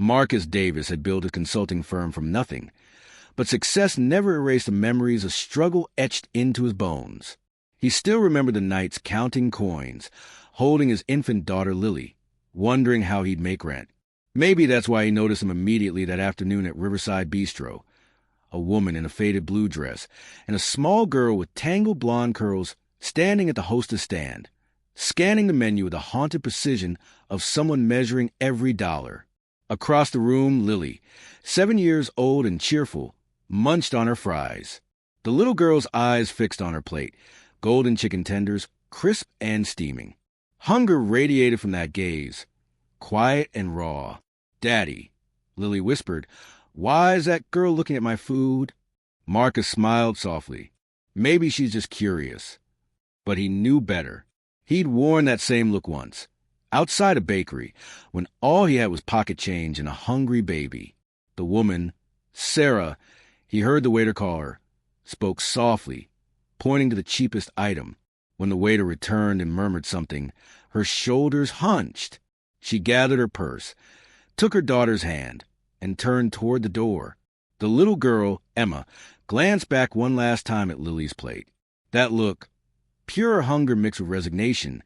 Marcus Davis had built a consulting firm from nothing, but success never erased the memories of struggle etched into his bones. He still remembered the nights counting coins, holding his infant daughter Lily, wondering how he'd make rent. Maybe that's why he noticed him immediately that afternoon at Riverside Bistro. A woman in a faded blue dress and a small girl with tangled blonde curls standing at the hostess stand, scanning the menu with the haunted precision of someone measuring every dollar. Across the room, Lily, 7 years old and cheerful, munched on her fries. The little girl's eyes fixed on her plate, golden chicken tenders, crisp and steaming. Hunger radiated from that gaze, quiet and raw. "Daddy," Lily whispered, "why is that girl looking at my food?" Marcus smiled softly. Maybe she's just curious. But he knew better. He'd worn that same look once, outside a bakery, when all he had was pocket change and a hungry baby. The woman, Sarah, he heard the waiter call her, spoke softly, pointing to the cheapest item. When the waiter returned and murmured something, her shoulders hunched. She gathered her purse, took her daughter's hand, and turned toward the door. The little girl, Emma, glanced back one last time at Lily's plate. That look, pure hunger mixed with resignation,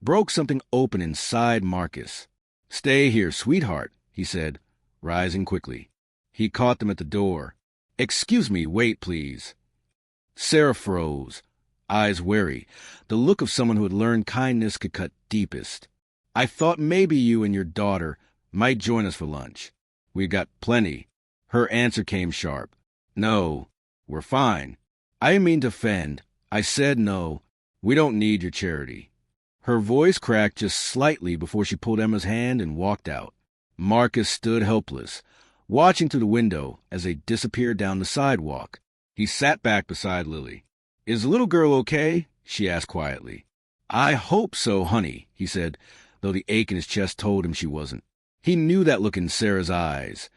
broke something open inside Marcus. "Stay here, sweetheart," he said, rising quickly. He caught them at the door. "Excuse me, wait, please." Sarah froze, eyes wary, the look of someone who had learned kindness could cut deepest. "I thought maybe you and your daughter might join us for lunch. We've got plenty." Her answer came sharp. "No, we're fine. I didn't mean to offend. I said no. We don't need your charity." Her voice cracked just slightly before she pulled Emma's hand and walked out. Marcus stood helpless, watching through the window as they disappeared down the sidewalk. He sat back beside Lily. "Is the little girl okay?" she asked quietly. "I hope so, honey," he said, though the ache in his chest told him she wasn't. He knew that look in Sarah's eyes,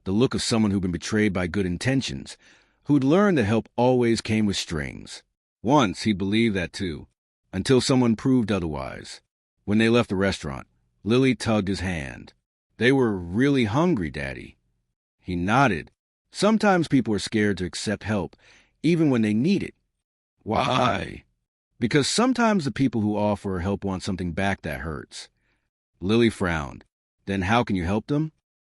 the look of someone who'd been betrayed by good intentions, who'd learned that help always came with strings. Once he believed that too, until someone proved otherwise. When they left the restaurant, Lily tugged his hand. "They were really hungry, Daddy." He nodded. Sometimes people are scared to accept help, even when they need it. "Why?" "Because sometimes the people who offer help want something back that hurts." Lily frowned. "Then how can you help them?"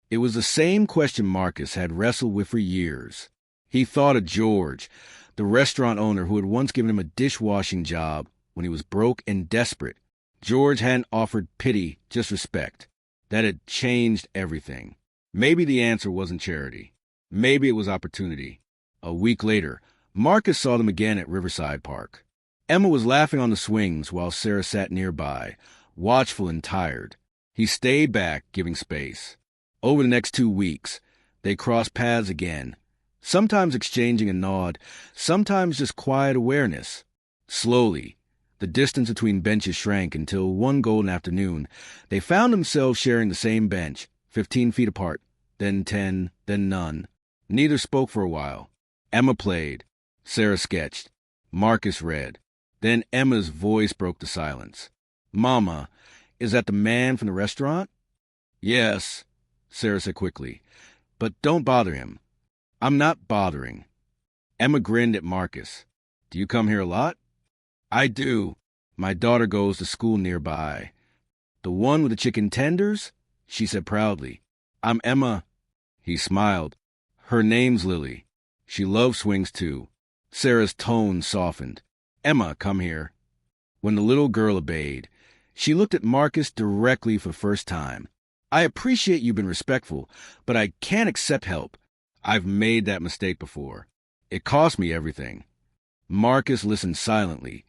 It was the same question Marcus had wrestled with for years. He thought of George, the restaurant owner who had once given him a dishwashing job when he was broke and desperate. George hadn't offered pity, just respect. That had changed everything. Maybe the answer wasn't charity. Maybe it was opportunity. A week later, Marcus saw them again at Riverside Park. Emma was laughing on the swings while Sarah sat nearby, watchful and tired. He stayed back, giving space. Over the next 2 weeks, they crossed paths again, sometimes exchanging a nod, sometimes just quiet awareness. Slowly, the distance between benches shrank until one golden afternoon, they found themselves sharing the same bench, 15 feet apart, then 10, then none. Neither spoke for a while. Emma played. Sarah sketched. Marcus read. Then Emma's voice broke the silence. "Mama, is that the man from the restaurant?" "Yes," Sarah said quickly. "But don't bother him." "I'm not bothering." Emma grinned at Marcus. "Do you come here a lot?" "I do. My daughter goes to school nearby." "The one with the chicken tenders?" she said proudly. "I'm Emma." He smiled. "Her name's Lily. She loves swings too." Sarah's tone softened. "Emma, come here." When the little girl obeyed, she looked at Marcus directly for the first time. "I appreciate you've been respectful, but I can't accept help. I've made that mistake before. It cost me everything." Marcus listened silently,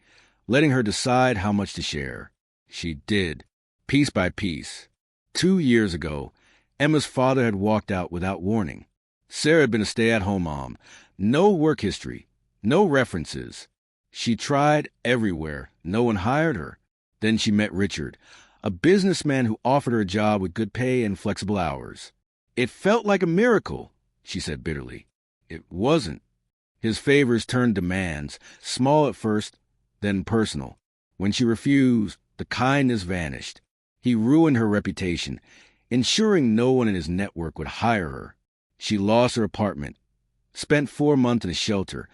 letting her decide how much to share. She did, piece by piece. 2 years ago, Emma's father had walked out without warning. Sarah had been a stay-at-home mom. No work history, no references. She tried everywhere. No one hired her. Then she met Richard, a businessman who offered her a job with good pay and flexible hours. "It felt like a miracle," she said bitterly. It wasn't. His favors turned demands, small at first, then personal. When she refused, the kindness vanished. He ruined her reputation, ensuring no one in his network would hire her. She lost her apartment, spent 4 months in a shelter,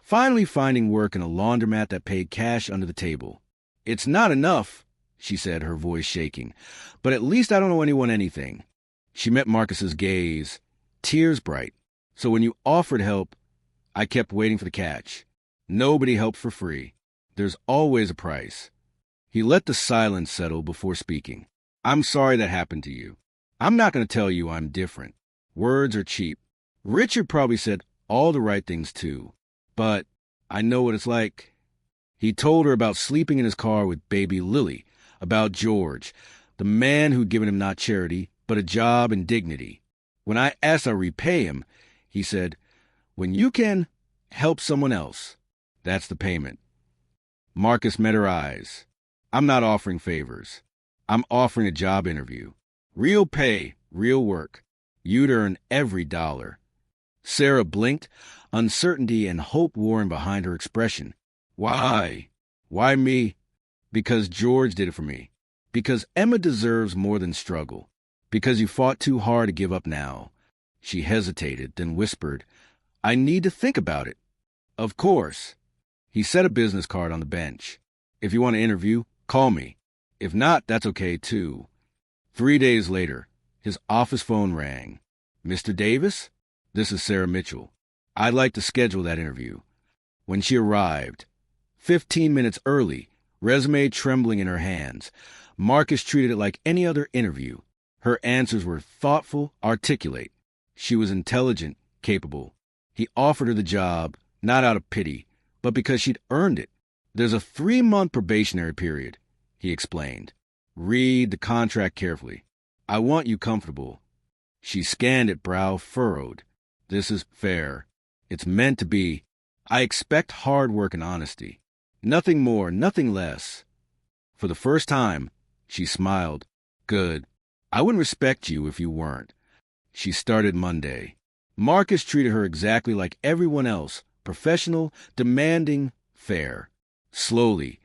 finally finding work in a laundromat that paid cash under the table. "It's not enough," she said, her voice shaking, "but at least I don't owe anyone anything." She met Marcus's gaze, tears bright. "So when you offered help, I kept waiting for the catch. Nobody helps for free. There's always a price." He let the silence settle before speaking. "I'm sorry that happened to you. I'm not going to tell you I'm different. Words are cheap. Richard probably said all the right things too. But I know what it's like." He told her about sleeping in his car with baby Lily, about George, the man who'd given him not charity, but a job and dignity. "When I asked I'll repay him," he said, "when you can help someone else, that's the payment." Marcus met her eyes. "I'm not offering favors. I'm offering a job interview. Real pay, real work. You'd earn every dollar." Sarah blinked, uncertainty and hope warring behind her expression. "Why? Why me?" "Because George did it for me. Because Emma deserves more than struggle. Because you fought too hard to give up now." She hesitated, then whispered, "I need to think about it." "Of course." He set a business card on the bench. "If you want to interview, call me. If not, that's okay too." 3 days later, his office phone rang. "Mr. Davis? This is Sarah Mitchell. I'd like to schedule that interview." When she arrived, 15 minutes early, resume trembling in her hands, Marcus treated it like any other interview. Her answers were thoughtful, articulate. She was intelligent, capable. He offered her the job, not out of pity, but because she'd earned it. "There's a 3-month probationary period," he explained. "Read the contract carefully. I want you comfortable." She scanned it, brow furrowed. "This is fair. It's meant to be. I expect hard work and honesty. Nothing more, nothing less." For the first time, she smiled. "Good. I wouldn't respect you if you weren't." She started Monday. Marcus treated her exactly like everyone else, professional, demanding, fair. Slowly,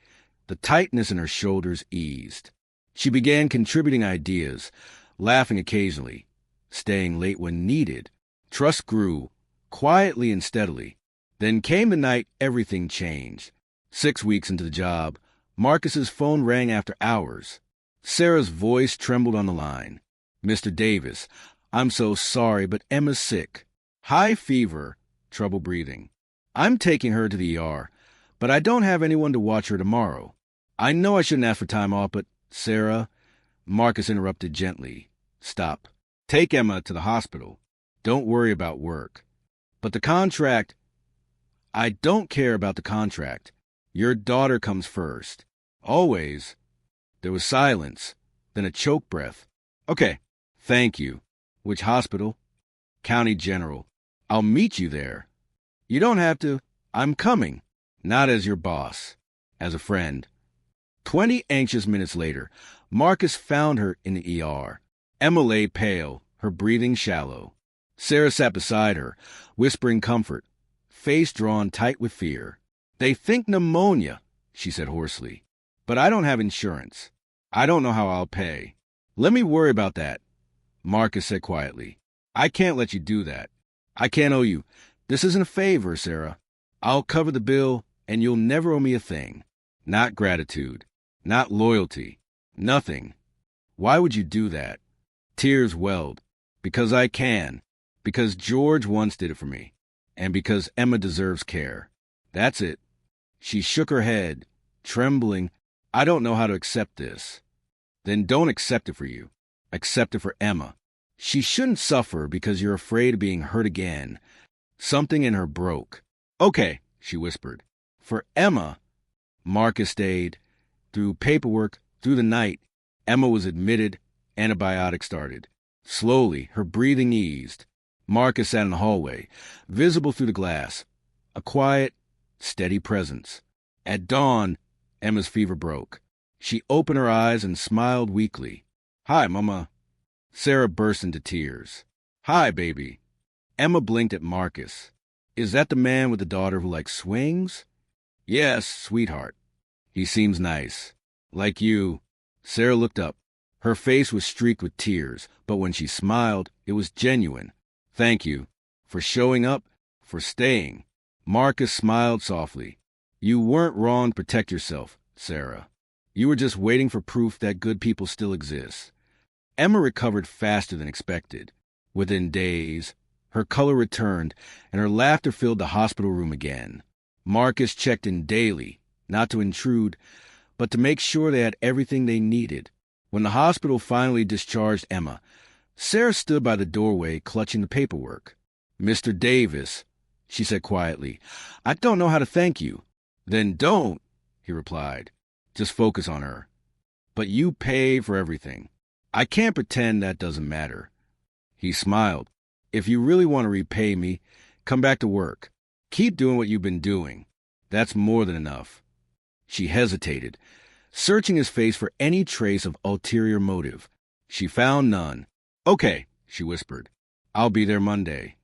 the tightness in her shoulders eased. She began contributing ideas, laughing occasionally, staying late when needed. Trust grew, quietly and steadily. Then came the night everything changed. 6 weeks into the job, Marcus's phone rang after hours. Sarah's voice trembled on the line. "Mr. Davis, I'm so sorry, but Emma's sick. High fever, trouble breathing. I'm taking her to the ER, but I don't have anyone to watch her tomorrow. I know I shouldn't ask for time off, but Sarah," Marcus interrupted gently. "Stop. Take Emma to the hospital. Don't worry about work. But the contract—" "I don't care about the contract. Your daughter comes first. Always." There was silence, then a choke breath. "Okay, thank you. Which hospital?" "County General. I'll meet you there." "You don't have to. I'm coming. Not as your boss. As a friend." 20 anxious minutes later, Marcus found her in the ER. Emma lay pale, her breathing shallow. Sarah sat beside her, whispering comfort, face drawn tight with fear. "They think pneumonia," she said hoarsely. "But I don't have insurance. I don't know how I'll pay." "Let me worry about that," Marcus said quietly. "I can't let you do that. I can't owe you. This isn't a favor, Sarah. I'll cover the bill, and you'll never owe me a thing. Not gratitude. Not loyalty. Nothing. Why would you do that?" Tears welled. "Because I can. Because George once did it for me. And because Emma deserves care. That's it." She shook her head, trembling. "I don't know how to accept this." "Then don't accept it for you. Accept it for Emma. She shouldn't suffer because you're afraid of being hurt again." Something in her broke. "Okay," she whispered. "For Emma." Marcus stayed. Through paperwork, through the night, Emma was admitted. Antibiotics started. Slowly, her breathing eased. Marcus sat in the hallway, visible through the glass. A quiet, steady presence. At dawn, Emma's fever broke. She opened her eyes and smiled weakly. "Hi, Mama." Sarah burst into tears. "Hi, baby." Emma blinked at Marcus. "Is that the man with the daughter who likes swings?" "Yes, sweetheart. He seems nice. Like you." Sarah looked up. Her face was streaked with tears, but when she smiled, it was genuine. "Thank you. For showing up. For staying." Marcus smiled softly. "You weren't wrong to protect yourself, Sarah. You were just waiting for proof that good people still exist." Emma recovered faster than expected. Within days, her color returned, and her laughter filled the hospital room again. Marcus checked in daily, not to intrude, but to make sure they had everything they needed. When the hospital finally discharged Emma, Sarah stood by the doorway clutching the paperwork. "Mr. Davis," she said quietly, "I don't know how to thank you." "Then don't," he replied. "Just focus on her. But you pay for everything. I can't pretend that doesn't matter." He smiled. "If you really want to repay me, come back to work. Keep doing what you've been doing. That's more than enough." She hesitated, searching his face for any trace of ulterior motive. She found none. "Okay," she whispered. "I'll be there Monday."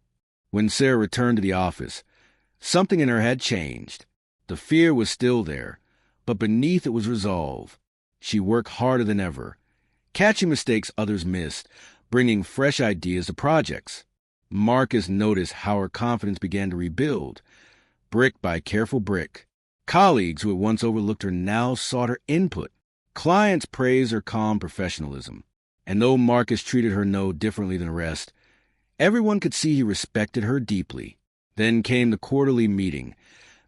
When Sarah returned to the office, something in her had changed. The fear was still there, but beneath it was resolve. She worked harder than ever, catching mistakes others missed, bringing fresh ideas to projects. Marcus noticed how her confidence began to rebuild, brick by careful brick. Colleagues who had once overlooked her now sought her input. Clients praised her calm professionalism. And though Marcus treated her no differently than the rest, everyone could see he respected her deeply. Then came the quarterly meeting,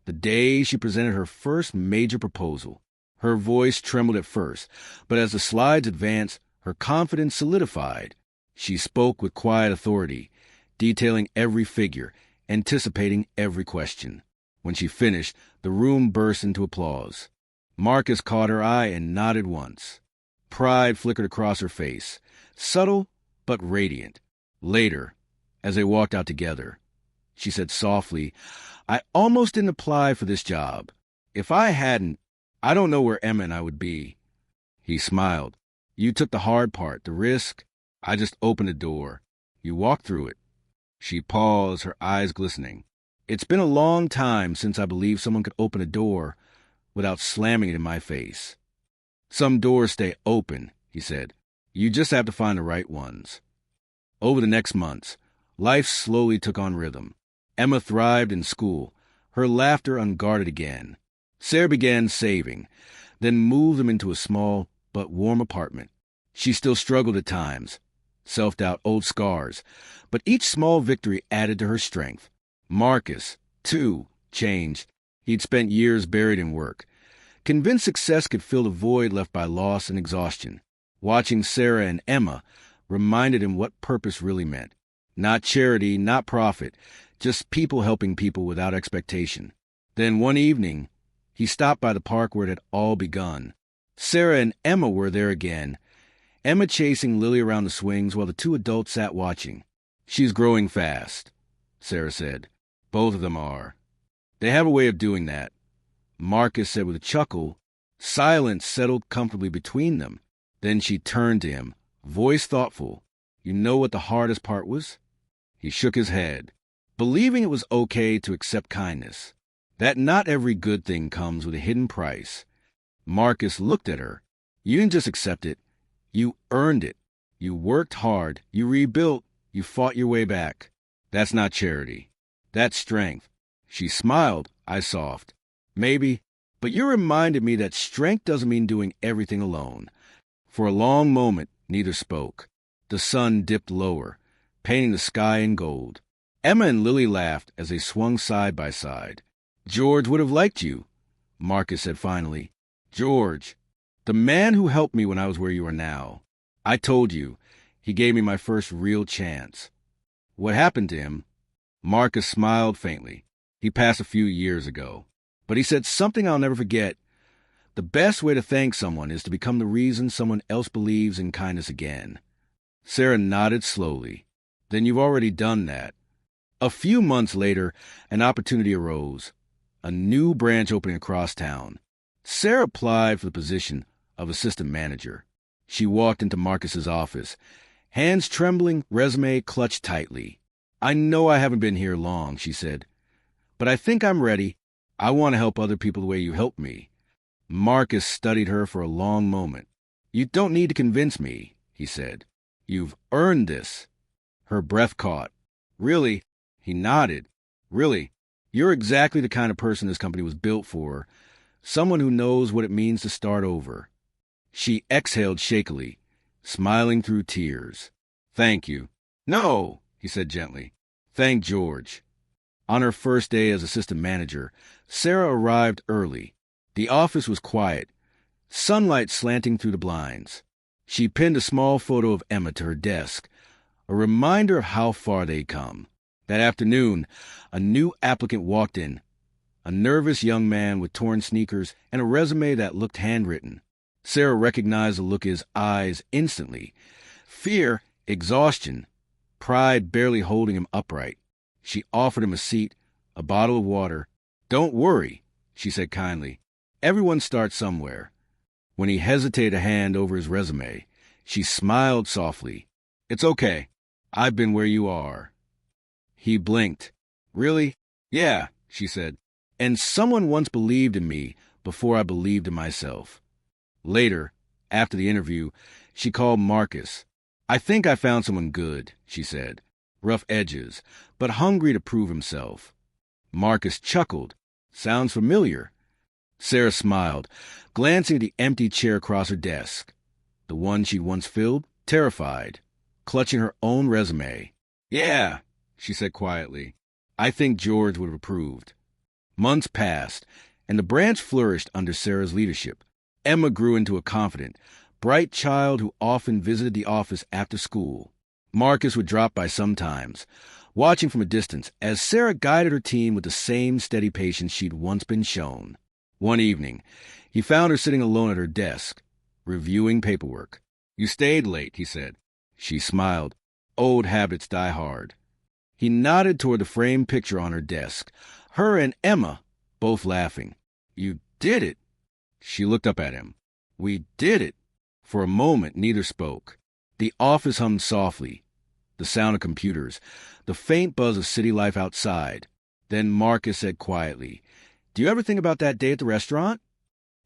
the day she presented her first major proposal. Her voice trembled at first, but as the slides advanced, her confidence solidified. She spoke with quiet authority, detailing every figure, anticipating every question. When she finished, the room burst into applause. Marcus caught her eye and nodded once. Pride flickered across her face, subtle but radiant. Later, as they walked out together, she said softly, "I almost didn't apply for this job. If I hadn't, I don't know where Emma and I would be." He smiled. "You took the hard part, the risk. I just opened the door. You walked through it." She paused, her eyes glistening. "It's been a long time since I believed someone could open a door without slamming it in my face." "Some doors stay open," he said. "You just have to find the right ones." Over the next months, life slowly took on rhythm. Emma thrived in school, her laughter unguarded again. Sarah began saving, then moved them into a small but warm apartment. She still struggled at times, self-doubt, old scars, but each small victory added to her strength. Marcus, too, changed. He'd spent years buried in work, convinced success could fill the void left by loss and exhaustion. Watching Sarah and Emma reminded him what purpose really meant. Not charity, not profit, just people helping people without expectation. Then one evening, he stopped by the park where it had all begun. Sarah and Emma were there again, Emma chasing Lily around the swings while the two adults sat watching. "She's growing fast," Sarah said. "Both of them are. They have a way of doing that." Marcus said with a chuckle. Silence settled comfortably between them. Then she turned to him, voice thoughtful. "You know what the hardest part was?" He shook his head, believing it was okay to accept kindness, that not every good thing comes with a hidden price. Marcus looked at her. "You didn't just accept it. You earned it. You worked hard. You rebuilt. You fought your way back. That's not charity. That's strength." She smiled, eyes soft. "Maybe, but you reminded me that strength doesn't mean doing everything alone." For a long moment, neither spoke. The sun dipped lower, painting the sky in gold. Emma and Lily laughed as they swung side by side. "George would have liked you," Marcus said finally. "George, the man who helped me when I was where you are now. I told you, he gave me my first real chance." "What happened to him?" Marcus smiled faintly. "He passed a few years ago. But he said something I'll never forget. The best way to thank someone is to become the reason someone else believes in kindness again." Sarah nodded slowly. "Then you've already done that." A few months later, an opportunity arose. A new branch opening across town. Sarah applied for the position of assistant manager. She walked into Marcus's office, hands trembling, resume clutched tightly. "I know I haven't been here long," she said, "but I think I'm ready. I want to help other people the way you helped me." Marcus studied her for a long moment. You don't need to convince me, he said. You've earned this. Her breath caught. Really? He nodded. Really? You're exactly the kind of person this company was built for. Someone who knows what it means to start over. She exhaled shakily, smiling through tears. Thank you. No, he said gently. Thank George. On her first day as assistant manager, Sarah arrived early. The office was quiet, sunlight slanting through the blinds. She pinned a small photo of Emma to her desk, a reminder of how far they'd come. That afternoon, a new applicant walked in, a nervous young man with torn sneakers and a resume that looked handwritten. Sarah recognized the look in his eyes instantly. Fear, exhaustion, pride barely holding him upright. She offered him a seat, a bottle of water. Don't worry, she said kindly. Everyone starts somewhere. When he hesitated a hand over his resume, she smiled softly. It's okay. I've been where you are. He blinked. Really? Yeah, she said. And someone once believed in me before I believed in myself. Later, after the interview, she called Marcus. I think I found someone good, she said. Rough edges, but hungry to prove himself. Marcus chuckled. Sounds familiar. Sarah smiled, glancing at the empty chair across her desk. The one she'd once filled, terrified, clutching her own resume. Yeah, she said quietly. I think George would have approved. Months passed, and the branch flourished under Sarah's leadership. Emma grew into a confident, bright child who often visited the office after school. Marcus would drop by sometimes, watching from a distance as Sarah guided her team with the same steady patience she'd once been shown. One evening, he found her sitting alone at her desk, reviewing paperwork. You stayed late, he said. She smiled. Old habits die hard. He nodded toward the framed picture on her desk, her and Emma both laughing. You did it. She looked up at him. We did it. For a moment, neither spoke. The office hummed softly, the sound of computers, the faint buzz of city life outside. Then Marcus said quietly, Do you ever think about that day at the restaurant?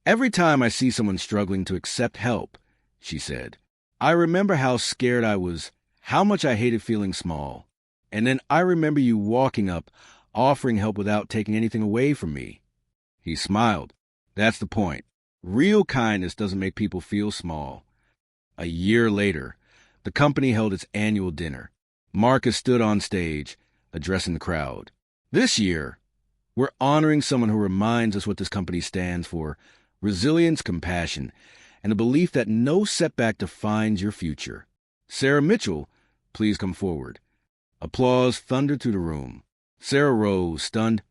Every time I see someone struggling to accept help, she said, I remember how scared I was, how much I hated feeling small. And then I remember you walking up, offering help without taking anything away from me. He smiled. That's the point. Real kindness doesn't make people feel small. A year later, the company held its annual dinner. Marcus stood on stage, addressing the crowd. This year, we're honoring someone who reminds us what this company stands for: resilience, compassion, and the belief that no setback defines your future. Sarah Mitchell, please come forward. Applause thundered through the room. Sarah rose, stunned,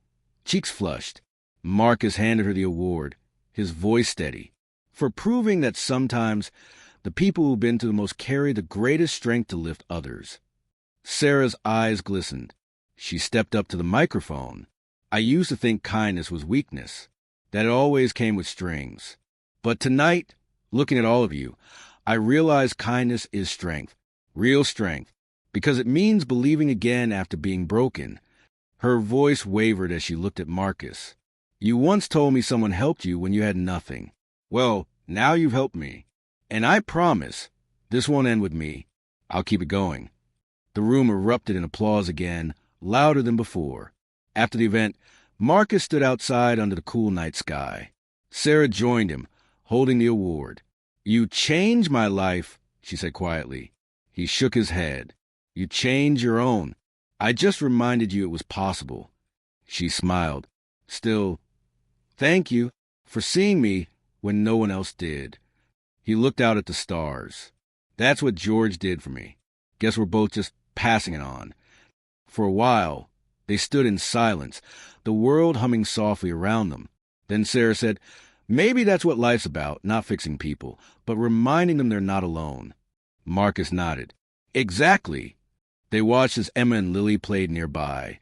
cheeks flushed. Marcus handed her the award, his voice steady, for proving that sometimes the people who've been through the most carry the greatest strength to lift others. Sarah's eyes glistened. She stepped up to the microphone. I used to think kindness was weakness, that it always came with strings. But tonight, looking at all of you, I realize kindness is strength, real strength, because it means believing again after being broken. Her voice wavered as she looked at Marcus. You once told me someone helped you when you had nothing. Well, now you've helped me. And I promise, this won't end with me. I'll keep it going. The room erupted in applause again, louder than before. After the event, Marcus stood outside under the cool night sky. Sarah joined him, holding the award. You changed my life, she said quietly. He shook his head. You changed your own. I just reminded you it was possible. She smiled. Still, thank you for seeing me when no one else did. He looked out at the stars. That's what George did for me. Guess we're both just passing it on. For a while, they stood in silence, the world humming softly around them. Then Sarah said, Maybe that's what life's about, not fixing people, but reminding them they're not alone. Marcus nodded. Exactly. They watched as Emma and Lily played nearby,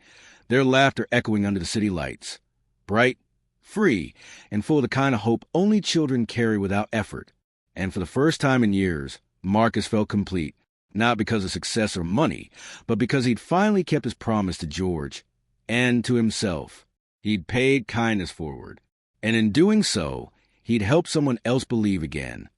their laughter echoing under the city lights. Bright, free, and full of the kind of hope only children carry without effort. And for the first time in years, Marcus felt complete, not because of success or money, but because he'd finally kept his promise to George and to himself. He'd paid kindness forward, and in doing so, he'd helped someone else believe again.